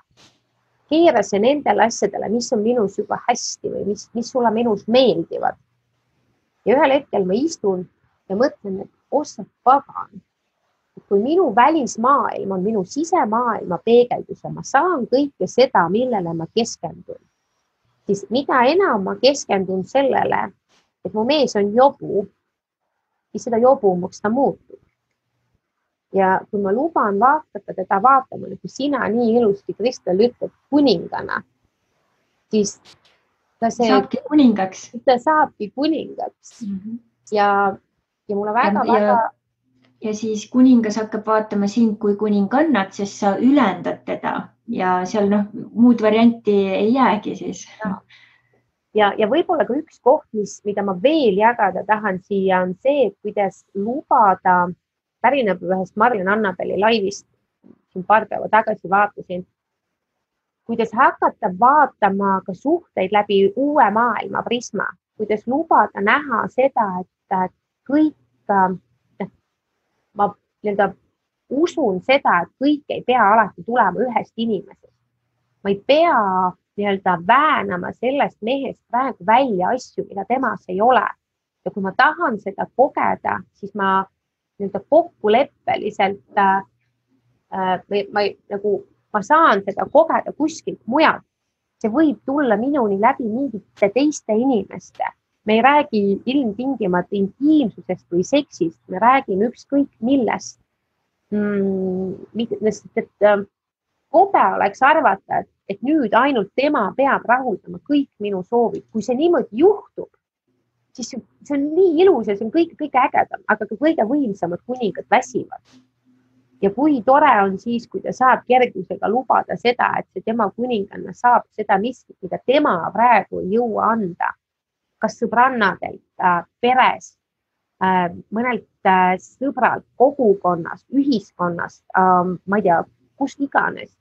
Keera see nendele asjadele, mis on minus juba hästi või mis sulle minus meeldivad. Ja ühel hetkel ma istun ja mõtlen, et ossa pagan. Kui minu välismaailm on minu sisemaailma peegeldus ja ma saan kõike seda, millele ma keskendun, siis mida enam ma keskendun sellele, et mu mees on jobu, siis seda jobumuks ta muutub. Ja kui ma luban vaatata teda vaatama, kui sina nii ilusti, Kristel, ütled kuningana, siis ta saabki kuningaks. Ta saabki kuningaks. Ja mulle väga... Ja siis kuningas hakkab vaatama sind kui kuningannat, sest sa ülendad teda ja seal muud varianti ei jäägi siis. ja võib-olla ka üks koht, mida ma veel jagada tahan siia, on see, kuidas lubada, pärineb ühest Mariann Annabeli laivist, siin paar päeva tagasi vaatasin, kuidas hakata vaatama ka suhteid läbi uue maailma prisma, kuidas lubada näha seda, et kõik, ma usun seda, et kõik ei pea alati tulema ühest inimesest. Ma ei pea väänama sellest mehest praegu välja asju, mida temas ei ole. Ja kui ma tahan seda kogeda, siis ma kokkuleppeliselt ma saan seda kogeda kuskilt mujalt. See võib tulla minuni läbi mingite teiste inimeste. Me ei räägi ilmtingimata intiimsusest või seksist, me räägime ükskõik millest. Kobe oleks arvata, et nüüd ainult tema peab rahuldama kõik minu soovid. Kui see niimoodi juhtub, siis see on nii ilus ja see on kõige ägedam, aga ka kõige võimsamad kuningad väsivad. Ja kui tore on siis, kui ta saab kergusega lubada seda, et see tema kuninganna saab seda miskit, mida tema praegu ei jõua anda. Kas sõbrannadelt, peres, mõnelt sõbralt, kogukonnast, ühiskonnast, ma ei tea, kust iganes.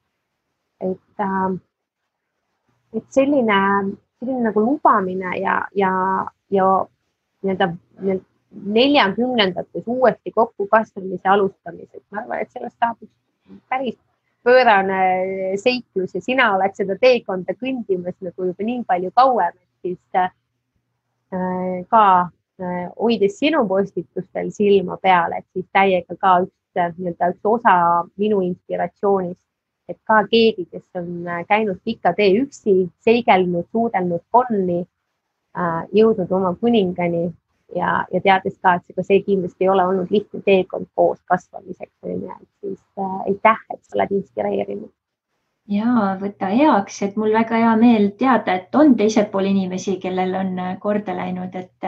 Et selline nagu lubamine ja 40-ndates uuesti kokku kasvamise alustamised. Ma arvan, et sellest saab päris pöörane seiklus ja sina oled seda teekonda kõndimas nagu juba nii palju kauem, et siis ka hoides sinu postitustel silma peal, et siis täiega ka üks osa minu inspiratsioonist, et ka keegi, kes on käinud pika tee üksi, seigelnud, suudelnud konni, jõudnud oma kuningani ja teades ka, et see kindlasti ei ole olnud lihtne teekond koos kasvamiseks, siis aitäh, et sa oled inspireerinud. Ja võta heaks, et mul väga hea meel teada, et on teisel pool inimesi, kellel on korda läinud, et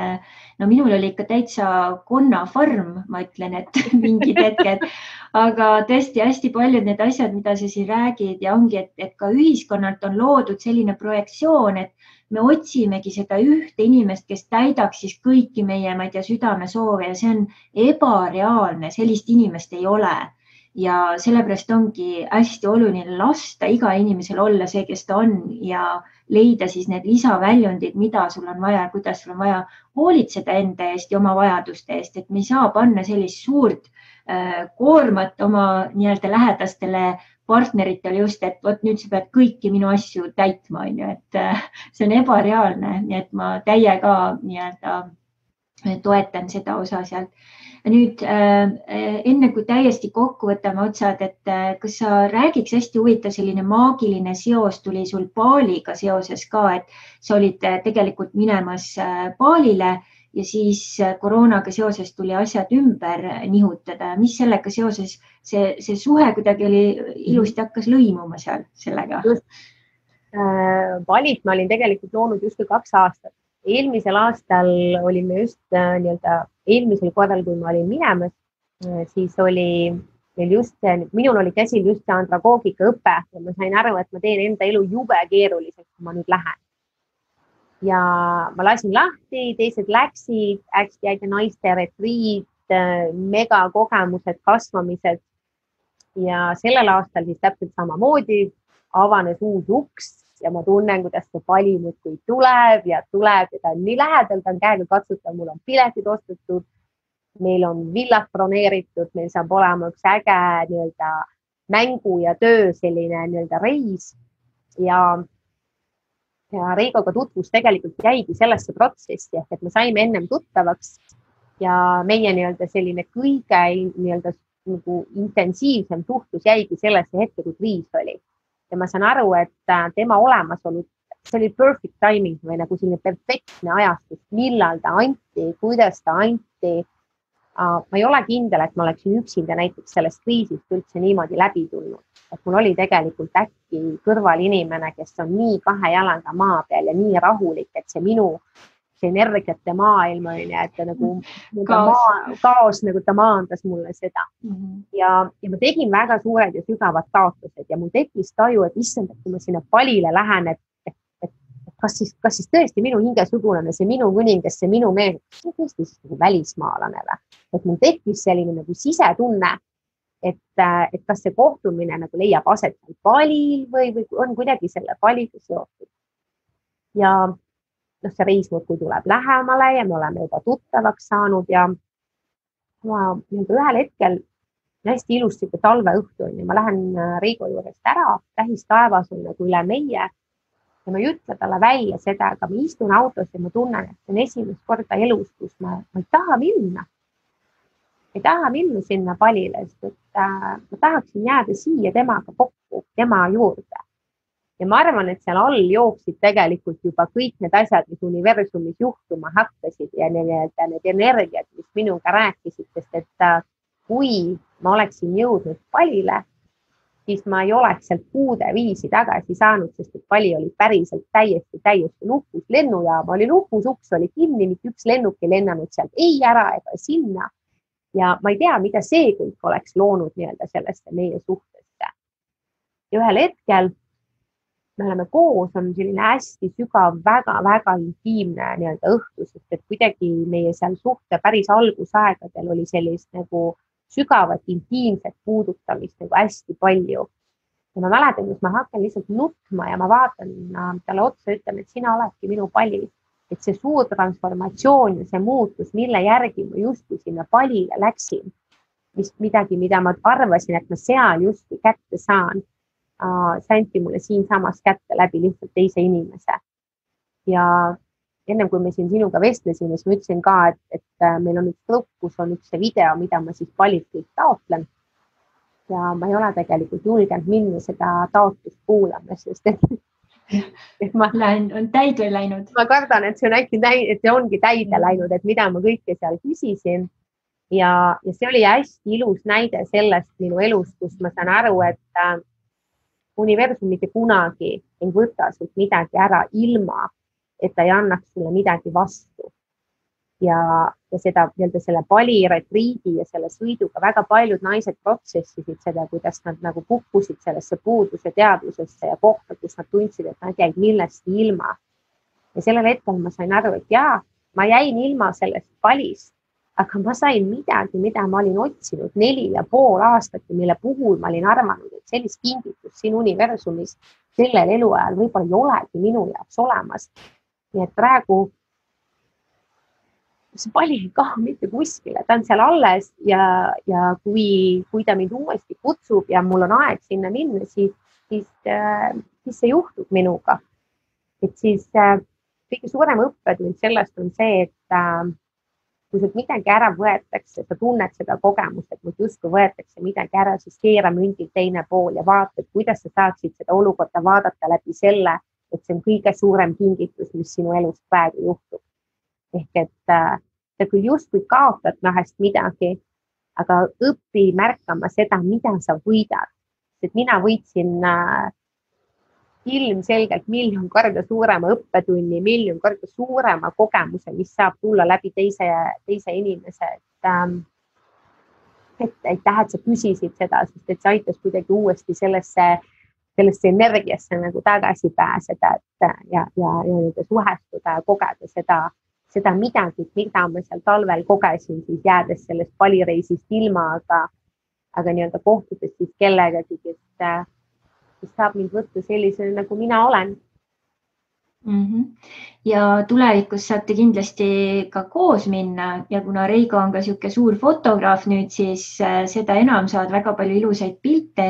no minul oli ikka täitsa konnafarm, ma ütlen, et mingid hetked, aga tõesti hästi paljud need asjad, mida sa siin räägid ja ongi, et ka ühiskonnalt on loodud selline projektsioon, et me otsimegi seda ühte inimest, kes täidaks siis kõiki meie, ma ei tea, südamesoove ja see on ebareaalne, sellist inimest ei ole. Ja sellepärast ongi hästi oluline lasta iga inimesel olla see, kes ta on ja leida siis need lisaväljundid, mida sul on vaja, kuidas sul on vaja hoolitseda enda eest ja oma vajaduste eest, et me ei saa panna sellist suurt koormat oma nii-öelda lähedastele partneritele just, et vot nüüd sa pead kõiki minu asju täitma, et see on ebareaalne, nii et ma täiega nii-öelda toetan seda osa sealt. Nüüd enne kui täiesti kokku võtame otsad, et kas sa räägiks hästi huvitav selline maagiline seos tuli sul Baaliga seoses ka, et sa olid tegelikult minemas Baalile ja siis koroonaga seoses tuli asjad ümber nihutada. Mis sellega seoses see suhe kuidagi oli ilusti hakkas lõimuma seal sellega? Baalit ma olin tegelikult loonud just 2 aastat. Eelmisel aastal olime just eelmisel korral, kui ma olin minemas, siis oli meil just, minul oli käsil just see andragoogika õpe ja ma sain aru, et ma teen enda elu jube keeruliseks, kui ma nüüd lähen. Ja ma lasin lahti, teised läksid, hästi äge naiste retriit, mega kogemused, kasvamised ja sellel aastal siis täpselt samamoodi avanes uus uks. Ja ma tunnen, kuidas see Bali muudkui tuleb ja ta on nii lähedal, ta on käega katsutav, mul on piletid ostetud, meil on villad broneeritud, meil saab olema üks äge mängu ja töö selline reis ja Reigoga tutvus tegelikult jäigi sellesse protsessi, et me saime ennem tuttavaks ja meie selline kõige nagu intensiivsem suhtlus jäigi sellesse hetke, kui kriis oli. Ja ma saan aru, et tema olemasolu, see oli perfect timing või nagu selline perfektne ajastus, millal ta anti, kuidas ta anti. Ma ei ole kindel, et ma oleksin üksinda näiteks sellest kriisist üldse niimoodi läbi tulnud. Et mul oli tegelikult äkki kõrval inimene, kes on nii 2 jalaga maa peal ja nii rahulik, et see minu energiate maailm oli, et nagu kaos nagu ta maandas mulle seda. Ja ma tegin väga suured ja sügavad taotlused ja mul tekkis taju, et issand, et kui ma sinna Balile lähen, et kas siis tõesti minu hingesugulane, see minu kuningas, see minu mees, see tõesti siis nagu välismaalane või? Et mul tekkis selline nagu sisetunne, et kas see kohtumine nagu leiab aset palil või on kuidagi selle paliga seotud. Ja see reis muudkui tuleb lähemale ja me oleme juba tuttavaks saanud ja ma ühel hetkel hästi ilusti talveõhtu on ja ma lähen Reigo juurest ära, tähis taevas on nagu üle meie ja ma ei ütle talle välja seda, aga ma istun autos ja ma tunnen, et see on esimest korda elus, kus ma ei taha minna. Ei taha minna sinna palile, sest ma tahaksin jääda siia temaga kokku, tema juurde. Ja ma arvan, et seal all jooksid tegelikult juba kõik need asjad, mis universumis juhtuma hakkasid ja need energiat, mis minuga rääkisid, sest et kui ma oleksin jõudnud palile, siis ma ei oleks sealt kuude viisi tagasi saanud, sest et pali oli päriselt täiesti nupus. Lennujaama oli nupus, uks oli kinni, mitte üks lennuk ei lennanud sealt ei ära ega sinna. Ja ma ei tea, mida see kõik oleks loonud sellesse meie suhtesse. Ja ühel hetkel me oleme koos, on selline hästi sügav, väga intiimne õhtu, sest et kuidagi meie seal suhte päris algusaegadel oli sellist nagu sügavat intiimset puudutamist nagu hästi palju. Ja ma mäletan, kus ma hakkan lihtsalt nutma ja ma vaatan talle otsa ja ütlen, et sina oledki minu pali. Et see suur transformatsioon ja see muutus, mille järgi ma justkui sinna palile läksin, midagi, mida ma arvasin, et ma seal justkui kätte saan, anti mulle siinsamas kätte läbi lihtsalt teise inimese. Ja ennem kui me siin sinuga vestlesime, siis ma ütlesin ka, et meil on üks grupp, kus on üks video, mida ma siis palilt kõik taotlen. Ja ma ei ole tegelikult julgenud minna seda taotlust kuulama, sest et on täide läinud. Ma kardan, et see on äkki et see ongi täide läinud, et mida ma kõike seal küsisin. Ja see oli hästi ilus näide sellest minu elust, kus ma saan aru, et universum mitte kunagi ei võta sult midagi ära ilma, et ta ei annaks sulle midagi vastu. Ja seda selle pali retriidi ja selle sõiduga väga paljud naised protsessisid seda, kuidas nad nagu kukkusid sellesse puuduse teadvusesse ja kohta, kus nad tundsid, et nad jäid millesti ilma. Ja sellel hetkel ma sain aru, et jaa, ma jäin ilma sellest palist, aga ma sain midagi, mida ma olin otsinud 4,5 aastat ja mille puhul ma olin arvanud, et sellist kingitust siin universumis sellel eluajal võib-olla ei olegi minu jaoks olemas. Nii et praegu see pali ei kaha mitte kuskile, ta on seal alles ja kui ta mind uuesti kutsub ja mul on aeg sinna minna, siis see juhtub minuga. Et siis kõige suurem õppetund sellest on see, et kui sul midagi ära võetakse, sa tunned seda kogemust, et justkui võetakse midagi ära, siis keera mündil teine pool ja vaata, kuidas sa saaksid seda olukorda vaadata läbi selle, et see on kõige suurem kingitus, mis sinu elus praegu juhtub. Ehk et sa küll justkui kaotad vahest midagi, aga õpi märkama seda, mida sa võidad. Sest mina võitsin ilmselgelt 1,000,000 korda suurema õppetunni, 1,000,000 korda suurema kogemuse, mis saab tulla läbi teise inimese. Et aitäh, et sa küsisid seda, sest et see aitas kuidagi uuesti sellesse energiasse nagu tagasi pääseda ja suhestuda ja kogeda seda midagi, mida ma seal talvel kogesin, siis jäädes sellest palireisist ilma, aga kohtudes siis kellegagi, kes saab mind võtta sellisena, nagu mina olen. Ja tulevikus saate kindlasti ka koos minna ja kuna Reigo on ka siuke suur fotograaf nüüd, siis seda enam saad väga palju ilusaid pilte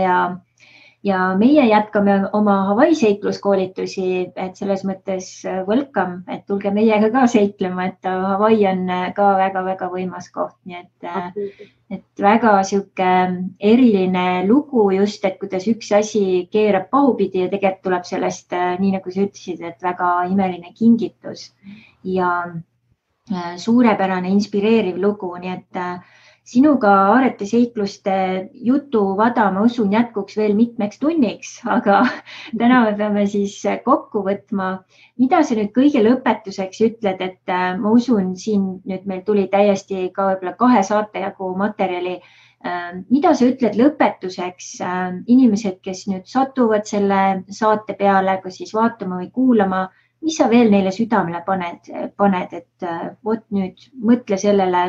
ja meie jätkame oma Hawaii seikluskoolitusi, et selles mõttes welcome, et tulge meiega ka seiklema, et Hawaii on ka väga-väga võimas koht, nii et väga siuke eriline lugu just, et kuidas üks asi keerab pahupidi ja tegelikult tuleb sellest, nii nagu sa ütlesid, et väga imeline kingitus ja suurepärane inspireeriv lugu, nii et sinuga Aarete seikluste jutuvada, ma usun, jätkuks veel mitmeks tunniks, aga täna me peame siis kokku võtma. Mida sa nüüd kõige lõpetuseks ütled, et ma usun, siin nüüd meil tuli täiesti ka võib-olla 2 saate jagu materjali. Mida sa ütled lõpetuseks inimesed, kes nüüd satuvad selle saate peale, kas siis vaatama või kuulama, mis sa veel neile südamele paned, et vot nüüd mõtle sellele,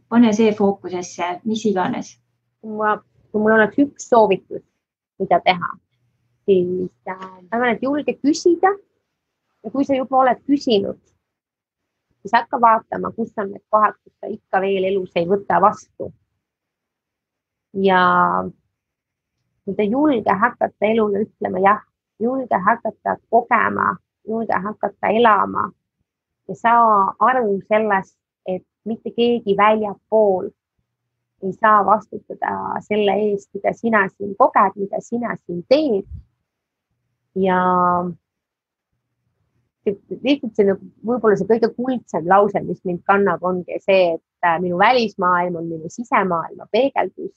pane see fookusesse, mis iganes? Kui mul oleks üks soovitus, mida teha, siis arvan, et julge küsida ja kui sa juba oled küsinud, siis hakka vaatama, kus on need kohad, kus sa ikka veel elus ei võta vastu. Ja julge hakata elule ütlema jah, julge hakata kogema, julge hakata elama ja saa aru sellest, et mitte keegi väljapool ei saa vastutada selle eest, mida sina siin koged, mida sina siin teed. Ja lihtsalt see võib-olla see kõige kuldsem lause, mis mind kannab, ongi see, et minu välismaailm on minu sisemaailma peegeldus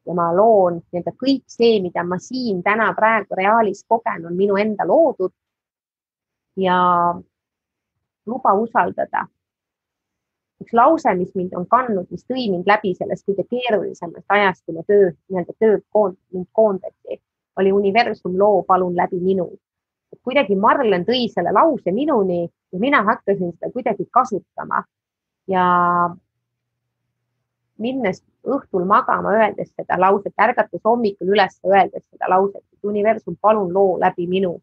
ja ma loon kõik see, mida ma siin täna praegu reaalis kogen, on minu enda loodud ja luba usaldada. Üks lause, mis mind on kandnud, mis tõi mind läbi sellest kõige keerulisemast ajast, kui ma tööd koondati, oli universum loo palun läbi minu. Kuidagi Marlen tõi selle lause minuni ja mina hakkasin seda kuidagi kasutama ja minnes õhtul magama öeldes seda lauset, ärgates hommikul üles öeldes seda lauset, et universum palun loo läbi minu.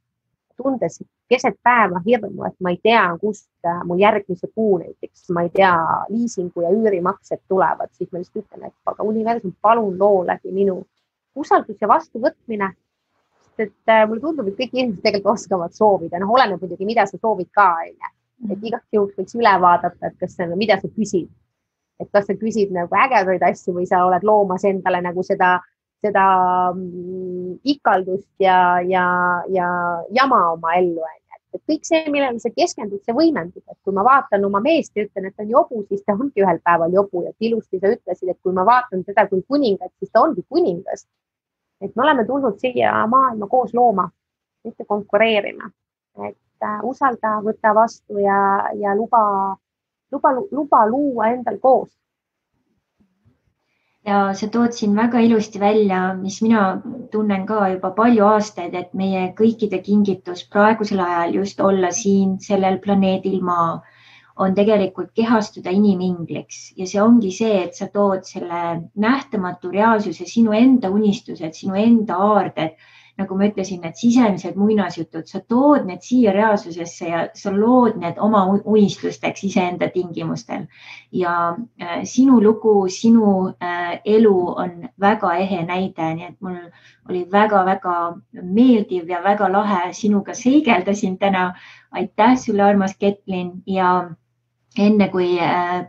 Tundes keset päeva hirmu, et ma ei tea, kust mu järgmise kuu näiteks, ma ei tea, liisingu ja üürimaksed tulevad, siis ma lihtsalt ütlen, et aga universum palun loo läbi minu. Usaldus ja vastuvõtmine, sest et mulle tundub, et kõik inimesed tegelikult oskavad soovida, oleneb muidugi, mida sa soovid ka, et igaks juhuks võiks üle vaadata, et kas see, mida sa küsid, et kas sa küsid nagu ägedaid asju või sa oled loomas endale nagu seda ikaldust ja jama oma ellu. Et kõik see, millele sa keskendud, see võimendub, et kui ma vaatan oma meest ja ütlen, et ta on jobu, siis ta ongi ühel päeval jobu ja ilusti sa ütlesid, et kui ma vaatan teda kui kuningat, siis ta ongi kuningas. Et me oleme tulnud siia maailma koos looma, mitte konkureerima, et usalda, võta vastu ja luba luua endal koos. Ja sa tood siin väga ilusti välja, mis mina tunnen ka juba palju aastaid, et meie kõikide kingitus praegusel ajal just olla siin sellel planeedil Maa on tegelikult kehastuda inimingliks ja see ongi see, et sa tood selle nähtamatu reaalsuse, sinu enda unistused, sinu enda aarded, nagu ma ütlesin, need sisemised muinasjutud, sa tood need siia reaalsusesse ja sa lood need oma unistusteks iseenda tingimustel. Ja sinu lugu, sinu elu on väga ehe näide, nii et mul oli väga-väga meeldiv ja väga lahe sinuga seigelda siin täna. Aitäh sulle, armas Ketlin, ja enne kui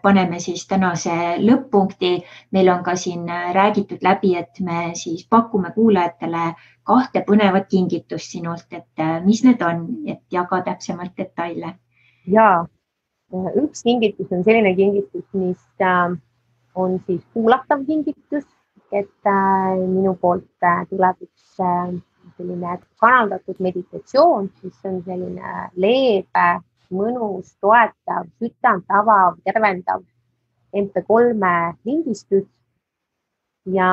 paneme siis tänase lõpp-punkti, meil on ka siin räägitud läbi, et me siis pakume kuulajatele 2 põnevat kingitust sinult, et mis need on, et jaga täpsemalt detaile. Ja, üks kingitus on selline kingitus, mis on siis kuulatav kingitus, et minu poolt tuleb üks selline kanaldatud meditatsioon, mis on selline leebe, mõnus, toetav, südant avav, tervendav MP3 lindistus ja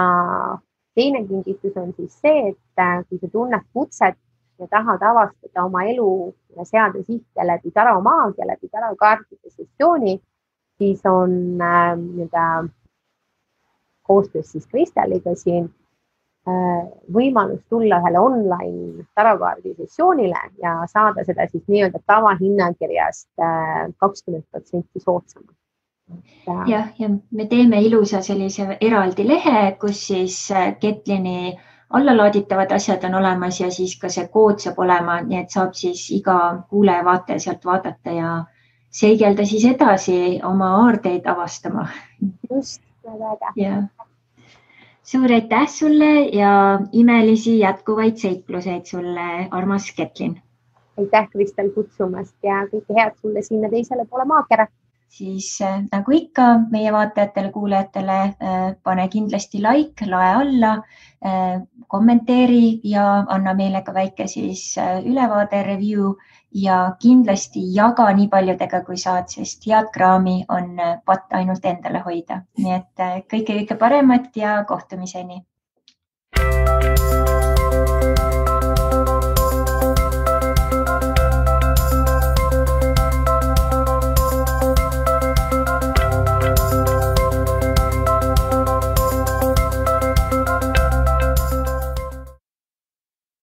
teine kingitus on siis see, et kui sa tunned kutset ja tahad avastada oma elu ja seada sihte läbi taromaagia, läbi tarokaartide sessiooni, siis on koostöös siis Kristelliga siin võimalus tulla ühele online tarokaardi sessioonile ja saada seda siis nii-öelda tavahinnakirjast 20% soodsamalt. Ja me teeme ilusa sellise eraldi lehe, kus siis Ketlini allalaaditavad asjad on olemas ja siis ka see kood saab olema, nii et saab siis iga kuulaja vaataja sealt vaadata ja seigelda siis edasi oma aardeid avastama. Just, väga. Ja. Suur aitäh sulle ja imelisi jätkuvaid seikluseid sulle, armas Ketlin. Aitäh, Kristel, kutsumast ja kõike head sulle sinna teisele poole maakera. Siis nagu ikka meie vaatajatele, kuulajatele, pane kindlasti like, lae alla, kommenteeri ja anna meile ka väike siis ülevaade, review ja kindlasti jaga nii paljudega, kui saad, sest head kraami on patt ainult endale hoida. Nii et kõike paremat ja kohtumiseni.